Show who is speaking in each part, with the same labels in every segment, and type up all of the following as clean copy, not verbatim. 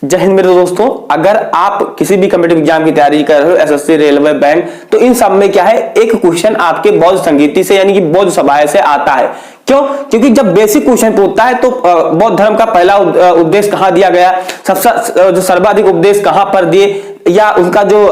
Speaker 1: जय हिंद मेरे दोस्तों। अगर आप किसी भी कॉम्पिटिटिव एग्जाम की तैयारी कर रहे हो, एसएससी, रेलवे, बैंक, तो इन सब में क्या है, एक क्वेश्चन आपके बौद्ध संगीति से यानी कि बौद्ध सभाए से आता है। क्यों? क्योंकि जब बेसिक क्वेश्चन पूछता है तो बौद्ध धर्म का पहला उपदेश कहां दिया गया, सबसे जो सर्वाधिक उपदेश कहां पर दिए, या उनका जो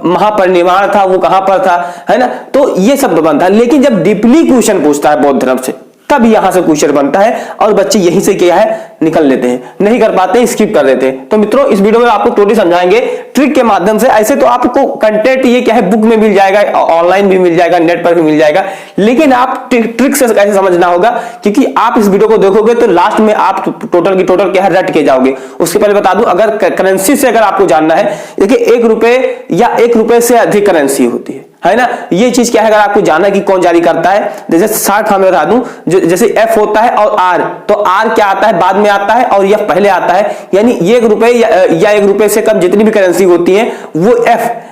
Speaker 1: महापरिनिर्वाण था वो कहां पर था, है ना। तो ये सब बनता है। लेकिन जब डीपली क्वेश्चन पूछता है बौद्ध धर्म से, तब यहां से क्वेश्चन बनता है और बच्चे यहीं से क्या है निकल लेते हैं, नहीं कर पाते, स्किप कर देते हैं। तो मित्रों, इस वीडियो में आपको टोटली समझाएंगे ट्रिक के माध्यम से। ऐसे तो आपको कंटेंट ये क्या है बुक में मिल जाएगा, ऑनलाइन भी मिल जाएगा, नेट पर भी मिल जाएगा, लेकिन आप ट्रिक से कैसे समझना होगा, क्योंकि आप इस वीडियो को देखोगे तो लास्ट में आप टोटल की टोटल क्या है रट के जाओगे। उसके पहले बता दूं, अगर करेंसी से अगर आपको जानना है, देखिए 1 रुपए या 1 रुपए से अधिक करेंसी होती है ना। ये चीज क्या है, अगर आपको जानना है कि कौन जारी करता है, जैसे शॉर्ट में बता दूं, जैसे एफ होता है और आर, तो आर क्या आता है बाद में आता है और एफ पहले आता है। यानी 1 रुपए या 1 रुपए से कम जितनी भी करेंसी होती है वो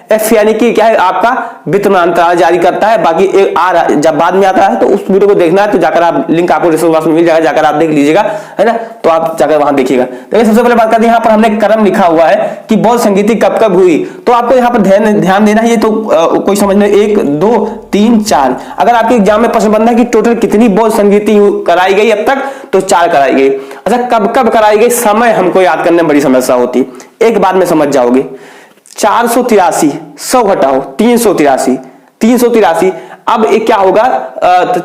Speaker 1: एफ यानी कि क्या है आपका वित्तमान अंतराल जारी करता है। बाकी आर जब बाद में आता है, तो उस वीडियो को देखना है तो जाकर आप, लिंक आपको डिस्क्रिप्शन बॉक्स में मिल जाएगा, जाकर आप देख लीजिएगा, है ना। तो आप जाकर वहां देखिएगा। देखिए सबसे पहले बात करते हैं, यहाँ पर हमने क्रम लिखा हुआ है कि बौद्ध संगीति कब कब हुई। तो आपको यहाँ पर ध्यान देना है, ये तो कोई समझने 1 2 3 4। अगर आपके एग्जाम में प्रश्न बनना है कि टोटल कितनी बौद्ध संगीति कराई गई अब तक, तो 4 कराई गई। अच्छा, कब कब कराई गई, समय हमको याद करने में बड़ी समस्या होती है, एक बार में समझ जाओगे। 483, 100 घटाओ 383। अब एक क्या होगा,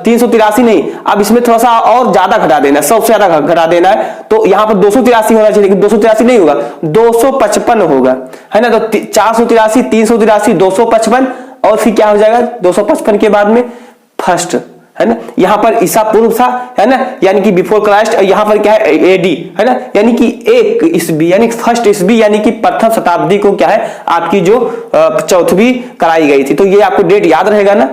Speaker 1: 383 नहीं, अब इसमें थोड़ा सा और ज्यादा घटा देना है, 100 से ज्यादा घटा देना है। तो यहां पर 283 होना चाहिए, लेकिन 283 नहीं होगा, 255 होगा, है ना। तो 483, 383, 255 और फिर क्या हो जाएगा 255 के बाद में फर्स्ट, है ना। यहां पर ईसा पूर्व था, है ना, यानी कि बिफोर क्राइस्ट। यहां पर क्या है एडी, है ना, यानी कि 1 ईस्वी यानी फर्स्ट ईस्वी यानी कि प्रथम शताब्दी को क्या है आपकी जो चौथवी कराई गई थी। तो ये आपको डेट याद रहेगा ना,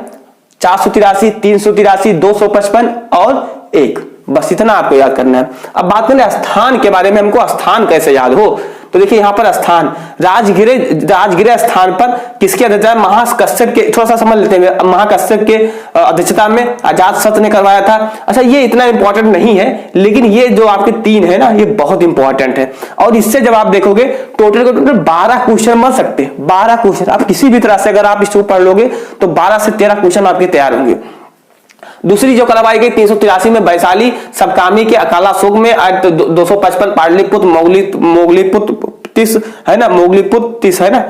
Speaker 1: 483, 383, 255 और 1, बस इतना आपको याद करना है। अब बात करें स्थान के बारे में, हमको स्थान कैसे याद हो। तो देखिए यहाँ पर स्थान राजगिरे स्थान पर किसकी अध्यक्षता, महाकश्यप के, थोड़ा सा समझ लेते हैं, महाकश्यप के अध्यक्षता में अजातशत्रु ने करवाया था। अच्छा, ये इतना इंपॉर्टेंट नहीं है, लेकिन ये जो आपके 3 है ना, ये बहुत इंपॉर्टेंट है। और इससे जब आप देखोगे टोटल 12 क्वेश्चन बन सकते हैं। 12 क्वेश्चन आप किसी भी तरह से अगर आप इसको पढ़ लोगे तो 12 से 13 क्वेश्चन आपके तैयार होंगे। दूसरी जो करवाई गई 383 में वैशाली सबकामी के अकाला शोक में, 255 पाटलिपुत्र मोगलीपुत्र 30, है ना, मोगलीपुत्र 30, है ना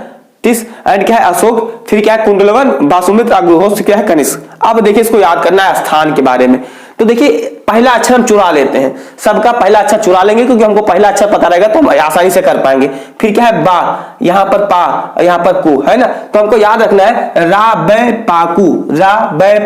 Speaker 1: 30, एंड क्या है अशोक, फिर क्या है कुंडलवन, वासुमित्र, अग्रहोत्र, क्या है कनिष्क। अब देखिए इसको याद करना है स्थान के बारे में। तो देखिए पहला अक्षर हम चुरा लेते हैं, सबका पहला अक्षर चुरा लेंगे, क्योंकि हमको पहला अक्षर पता रहेगा तो हम आसानी से कर पाएंगे। फिर क्या है बा, यहाँ पर पा, यहाँ पर कु, है ना। तो हमको याद रखना है रा बै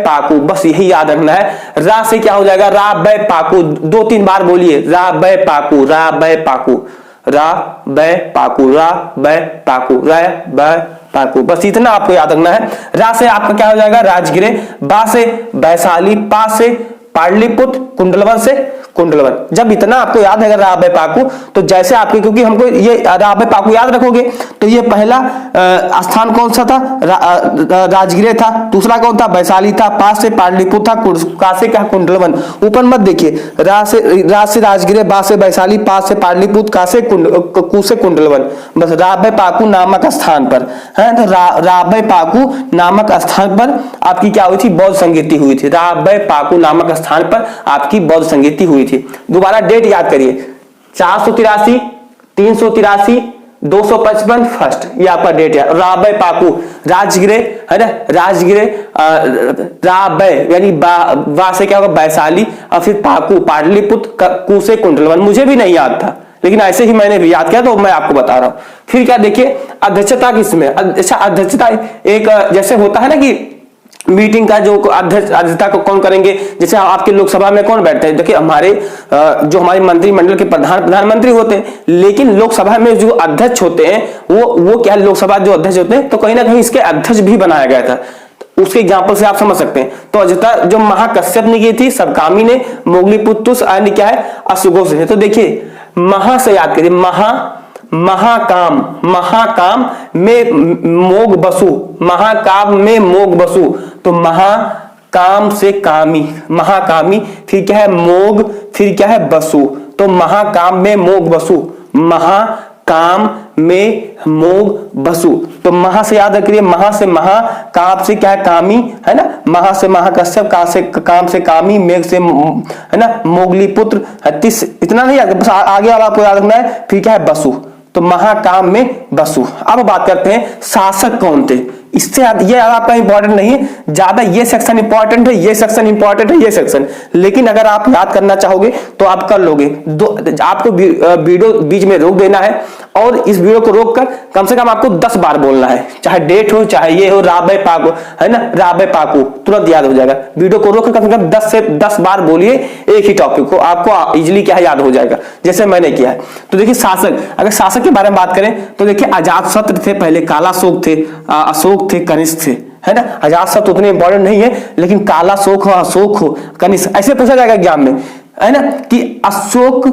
Speaker 1: पाकू, बस यही याद रखना है। रा से क्या हो जाएगा, रा बै पाकू, 2-3 बार बोलिए, रा बै पाकू, रा बै पाकू, रा बै पाकू, रा बै पाकू, रा बै पाकू, बस इतना आपको याद रखना है। रा से आपका क्या हो जाएगा राजगिरे, बा से वैशाली, पा से पाटलिपुत्र, कुंडलवन से कुंडलवन। जब इतना आपको याद है राबे पाकू, तो जैसे आपके, क्योंकि हमको ये राबे पाकू याद रखोगे तो ये पहला स्थान कौन सा था, राजगिरे था, दूसरा कौन था वैशाली था, पास से पाटलिपुत्र था, का से क्या कुंडलवन। ऊपर मत देखिए, रा से राजगिरे, बा से वैशाली, पास से पाटलिपुत्र, का से कु से कुंडलवन, बस राबे पाकू नामक स्थान पर है। तो राबे पाकू नामक स्थान पर आपकी क्या हुई थी, बौद्ध संगीति हुई थी। राबे पाकू नामक स्थान पर आपकी बौद्ध संगीति हुई थी। दोबारा डेट याद करिए, 483, 383, 255 फर्स्ट, ये आपका डेट है। राबे पाकू राजगिरे, है ना, राजगिरे, राबे यानी बा से क्या होगा वैशाली, और फिर पाकू पाटलिपुत्र, कु से कुंडलवन। मुझे भी नहीं याद था, लेकिन ऐसे ही मैंने भी याद किया तो मैं आपको बता रहा हूं। फिर क्या देखिए अध्यक्षता किसमें, अच्छा अध्यक्षता एक जैसे होता है ना कि मीटिंग का जो अध्यक्षता को कौन करेंगे, जैसे आपके लोकसभा में कौन बैठते हैं, देखिए हमारे जो हमारे मंत्रिमंडल के प्रधानमंत्री होते हैं, लेकिन लोकसभा में जो अध्यक्ष होते हैं वो क्या लोकसभा जो अध्यक्ष होते हैं, तो कहीं ना कहीं इसके अध्यक्ष भी बनाया गया था। उसके एग्जाम्पल से आप समझ सकते हैं। तो अध्यक्षता जो महाकश्यप ने की थी, सबकामी ने, मोगलीपुत्र एंड क्या है अशोक से। तो देखिए महा से याद करिए, महाकाम में मोग बसु, महाकाम में मोग बसु, तो महाकाम से कामी, महाकामी, फिर क्या है मोग, फिर क्या है बसु, तो महाकाम में मोग बसु, महाकाम काम में मोग बसु। तो महा से याद रखिए, महा से महा, काम से क्या है कामी, है ना, महा से महाकश्यप, काम से कामी, मेघ से है ना मोगली पुत्र, तिस इतना नहीं याद, बस आगे वाला आपको याद रखना है। फिर क्या है बसु, तो महाकाम में बसु। अब बात करते हैं शासक कौन थे। इससे ये आपका इंपॉर्टेंट नहीं है ज्यादा, ये सेक्शन इंपॉर्टेंट है, ये सेक्शन इंपॉर्टेंट है, ये सेक्शन, लेकिन अगर आप याद करना चाहोगे तो आप कर लोगे। आपको वीडियो बीच में रोक देना है और इस वीडियो को रोककर कम से कम आपको 10 बार बोलना है, चाहे डेट हो चाहे ये हो, राबे पाकू, है ना, राबे पाकू, तुरंत याद हो जाएगा। वीडियो को रोककर कम से कम 10 से 10 बार बोलिए एक ही टॉपिक को, आपको इजिली क्या है याद हो जाएगा, जैसे मैंने किया है। तो देखिए शासक, अगर शासक के बारे में बात करें तो देखिए अजातशत्रु थे, पहले कालाशोक थे, अशोक थे, कनिष्क थे, है ना। अजातशत्रु उतने इंपॉर्टेंट नहीं है, लेकिन कालाशोक हो, अशोक हो, कनिष्क, ऐसे पूछा जाएगा एग्जाम में, है ना, कि अशोक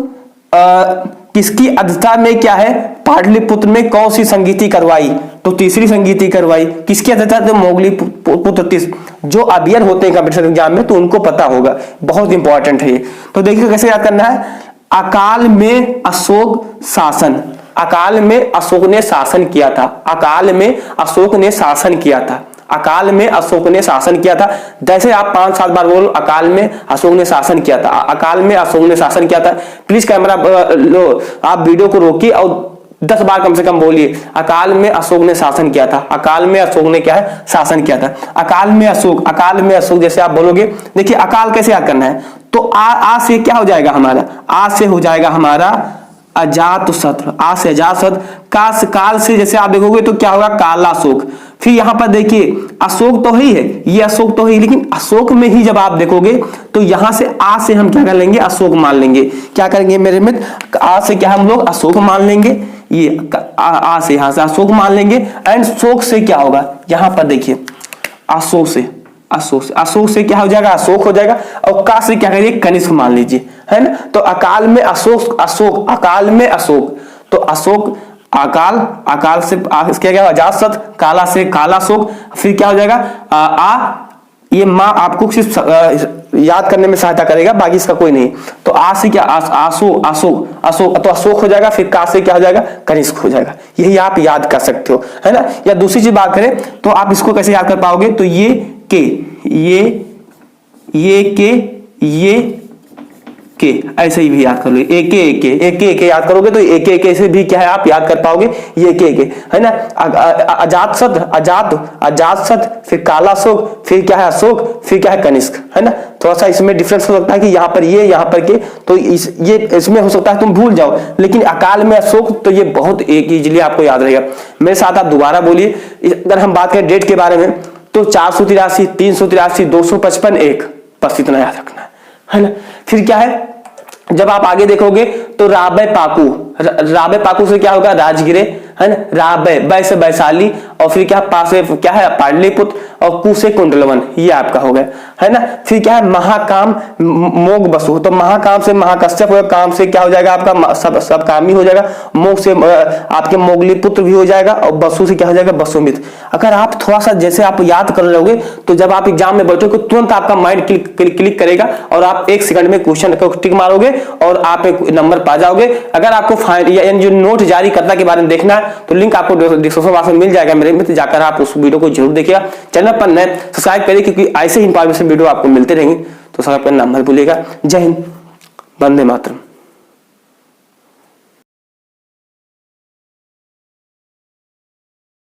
Speaker 1: किसकी अध्यक्षता में क्या है पाटलिपुत्र में कौन सी संगीति करवाई, तो तीसरी संगीति करवाई। किसकी अध्यक्षता, तो मोगली पुत्र तीस। जो अभियर होते हैं कंपटीशन एग्जाम में तो उनको पता होगा, बहुत इंपॉर्टेंट है ये। तो देखिए कैसे याद करना है, अकाल में अशोक शासन, अकाल में अशोक ने शासन किया था, अकाल में अशोक ने शासन किया था, अकाल में अशोक ने शासन किया था। जैसे आप 5-7 बार बोलो अकाल में अशोक ने शासन किया था, अकाल में अशोक ने शासन किया था। प्लीज कैमरा लो, आप वीडियो को रोकिए और 10 बार कम से कम बोलिए, अकाल में अशोक ने शासन किया था, अकाल में अशोक ने क्या है शासन किया था, अकाल में अशोक, अकाल में अशोक। जैसे आप बोलोगे, देखिए अकाल कैसे याद करना है, तो आ से क्या हो जाएगा हमारा, आ से हो जाएगा हमारा अजातशत्रु, आ से अजातशत्रु, काल से जैसे आप देखोगे तो क्या होगा कालाशोक। फिर यहां पर देखिए अशोक तो ही है, ये अशोक तो है, लेकिन अशोक में ही जब आप देखोगे तो यहां से आ से हम क्या कर लेंगे अशोक मान लेंगे। क्या करेंगे मेरे मित्र, आ से क्या हम लोग अशोक मान लेंगे, ये आ से यहां से अशोक मान लेंगे। एंड शोक से क्या होगा, यहां पर देखिए अशोक से, अशोक से क्या हो जाएगा अशोक हो जाएगा, और का से क्या करिए कनिष्क मान लीजिए, है ना। तो अकाल में अशोक, अशोक, अकाल में अशोक, तो अशोक, अकाल से क्या क्या अजातशत्रु, काला से कालाशोक। फिर क्या हो जाएगा ये माँ आपको सिर्फ याद करने में सहायता करेगा, बाकी इसका कोई नहीं। तो आ से क्या अशोक, तो अशोक हो जाएगा। फिर का से क्या हो जाएगा कनिष्क हो जाएगा। यही आप याद कर सकते हो, है ना। या दूसरी चीज बात करें तो आप इसको कैसे याद कर पाओगे, तो ये के, ये के ऐसे ही भी याद कर लो, एक याद करोगे तो एक से भी क्या है आप याद कर पाओगे, ये के है ना। अजातशत्रु, फिर कालाशोक, फिर क्या है अशोक, फिर क्या है कनिष्क, है ना। थोड़ा सा इसमें डिफरेंस हो सकता है कि यहाँ पर ये, यहाँ पर के, तो ये इसमें हो सकता है तुम भूल जाओ, लेकिन अकाल में अशोक तो ये बहुत एक इजीली आपको याद रहेगा। मेरे साथ आप दोबारा बोलिए। अगर हम बात करें डेट के बारे में तो 483, 383, 255, 1, बस इतना याद रखना है ना। फिर क्या है, जब आप आगे देखोगे तो राबे पाकू, राबे पाकू से क्या होगा राजगिरे, है ना। राबे, बै से वैशाली, और फिर क्या पास से क्या है पाटलिपुत्र, और कु से कुंडलवन, ये आपका हो गया, है ना। फिर क्या है महाकाम मोग बसु, तो महाकाम से महाकश्यप होगा, काम से क्या हो जाएगा आपका सब कामी हो जाएगा, मोग से आपके मोगली पुत्र भी हो जाएगा, और बसु से क्या हो जाएगा बसुमित्र। अगर आप थोड़ा सा जैसे आप याद कर लोगे तो जब आप एग्जाम में बैठोगे तुरंत आपका माइंड क्लिक करेगा और आप 1 सेकंड में क्वेश्चन को टिक मारोगे और आप एक नंबर पा जाओगे। अगर आपको जो नोट जारी करने के बारे में देखना है तो लिंक आपको डिस्क्रिप्शन बॉक्स में मिल जाएगा मेरे मित्र, जाकर आप उस वीडियो को जरूर देखिएगा। चैनल पर नए सब्सक्राइब करिए क्योंकि ऐसे ही इंफॉर्मेशन वीडियो आपको मिलते रहेंगे, तो सब्सक्राइब करना मत भूलिएगा। जय हिंद, वंदे मातरम।